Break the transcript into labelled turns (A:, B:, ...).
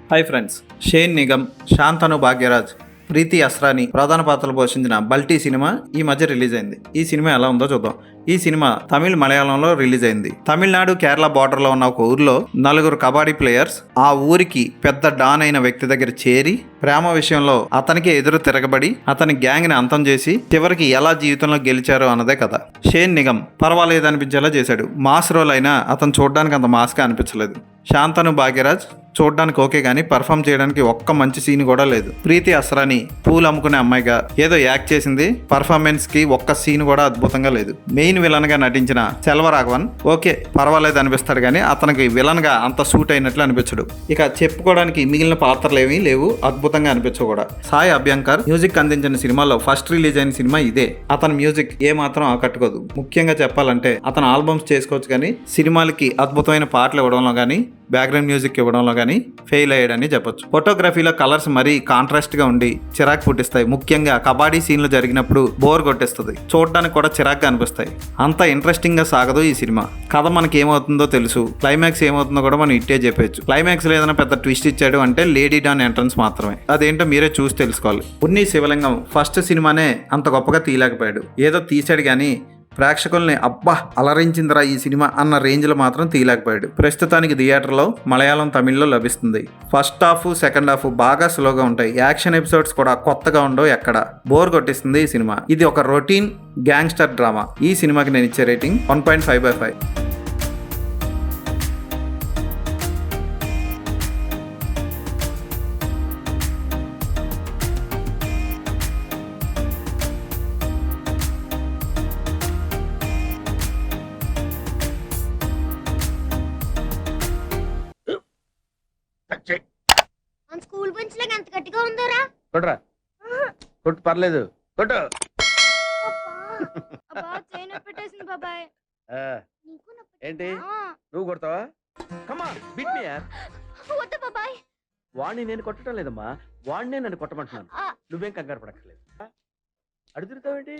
A: Hi friends, Shane Nigam, Shanthanu Bhagyaraj, Preethi Asrani ప్రధాన పాత్రలు పోషించిన బల్టీ సినిమా ఈ మధ్య రిలీజ్ అయింది. ఈ సినిమా ఎలా ఉందో చూద్దాం. ఈ సినిమా తమిళ్, మలయాళంలో రిలీజ్ అయింది. తమిళనాడు, కేరళ బార్డర్లో ఉన్న ఒక ఊరిలో నలుగురు కబడ్డీ ప్లేయర్స్ ఆ ఊరికి పెద్ద డాన్ అయిన వ్యక్తి దగ్గర చేరి ప్రేమ విషయంలో అతనికి ఎదురు తిరగబడి అతని గ్యాంగ్ ని అంతం చేసి చివరికి ఎలా జీవితంలో గెలిచారో అన్నదే కథ. షేన్ నిగమ్ పర్వాలేదు అనిపించేలా చేశాడు. మాస్ రోల్ అయినా అతను చూడడానికి అంత మాస్గా అనిపించలేదు. శాంతను భాగ్యరాజ్ చూడడానికి ఓకే కానీ పర్ఫామ్ చేయడానికి ఒక్క మంచి సీన్ కూడా లేదు. ప్రీతి అస్రాని పూలు అమ్ముకునే అమ్మాయిగా ఏదో యాక్ట్ చేసింది. పర్ఫార్మెన్స్ కి ఒక్క సీన్ కూడా అద్భుతంగా లేదు. మెయిన్ విలన్ గా నటించిన సెల్వరాఘవన్ ఓకే పర్వాలేదు అనిపిస్తాడు కానీ అతనికి విలన్ గా అంత సూట్ అయినట్లు అనిపించడు. ఇక చెప్పుకోవడానికి మిగిలిన పాత్రలు ఏమీ లేవు, అద్భుతంగా అనిపించవు కూడా. సాయి అభ్యంకర్ మ్యూజిక్ అందించిన సినిమాలో ఫస్ట్ రిలీజ్ అయిన సినిమా ఇదే. అతని మ్యూజిక్ ఏ మాత్రం ఆకట్టుకోదు. ముఖ్యంగా చెప్పాలంటే అతను ఆల్బమ్స్ చేసుకోవచ్చు కానీ సినిమాలకి అద్భుతమైన పాటలు ఇవ్వడంలో కానీ బ్యాక్గ్రౌండ్ మ్యూజిక్ ఇవ్వడంలో కానీ ఫెయిల్ అయ్యాడని చెప్పొచ్చు. ఫోటోగ్రఫీలో కలర్స్ మరీ కాంట్రాస్ట్ గా ఉండి చిరాకు పుట్టిస్తాయి. ముఖ్యంగా కబడ్డీ సీన్లు జరిగినప్పుడు బోర్ కొట్టేస్తుంది. చూడడానికి కూడా చిరాకుగా అనిపిస్తాయి. అంత ఇంట్రెస్టింగ్ గా సాగదు ఈ సినిమా. కథ మనకి ఏమవుతుందో తెలుసు, క్లైమాక్స్ ఏమవుతుందో కూడా మనం ఇట్టే చెప్పచ్చు. క్లైమాక్స్ లో ఏదైనా పెద్ద ట్విస్ట్ ఇచ్చాడు అంటే లేడీ డాన్ ఎంట్రన్స్ మాత్రమే. అదేంటో మీరే చూసి తెలుసుకోవాలి. ఉన్ని శివలింగం ఫస్ట్ సినిమానే అంత గొప్పగా తీయలేకపోయాడు. ఏదో తీశాడు కానీ ప్రేక్షకుల్ని అబ్బా అలరించిందిరా ఈ సినిమా అన్న రేంజ్లో మాత్రం తీయలేకపోయాడు. ప్రస్తుతానికి థియేటర్లో మలయాళం, తమిళ్లో లభిస్తుంది. ఫస్ట్ హాఫ్, సెకండ్ హాఫ్ బాగా స్లోగా ఉంటాయి. యాక్షన్ ఎపిసోడ్స్ కూడా కొత్తగా ఉండవు. ఎక్కడ బోర్ కొట్టిస్తుంది ఈ సినిమా. ఇది ఒక రొటీన్ గ్యాంగ్స్టర్ డ్రామా. ఈ సినిమాకి నేను ఇచ్చే రేటింగ్ 1.5/5.
B: మన స్కూల్ బెంచ్ లాగా ఎంత గట్టిగా ఉందోరా.
C: కొట్రా, కొట్టు, పర్లేదు, కొట్టు.
B: అబ్బా చైన్ పెట్టేసింది బాబాయ్.
C: ఆ,
B: నీకు నొప్పి
C: ఏంటి
B: ఆ,
C: నువ్వు కొడతావా? కమా బిట్ మీ యార్.
B: వద్దు బాబాయ్.
C: వాడిని నేను కొట్టడం లేదమ్మా, వాడినే నన్ను కొట్టమంటున్నాను.
B: ఆ,
C: నువ్వేం కంగారు పడక్కర్లేదు. అడుగుతావేంటి?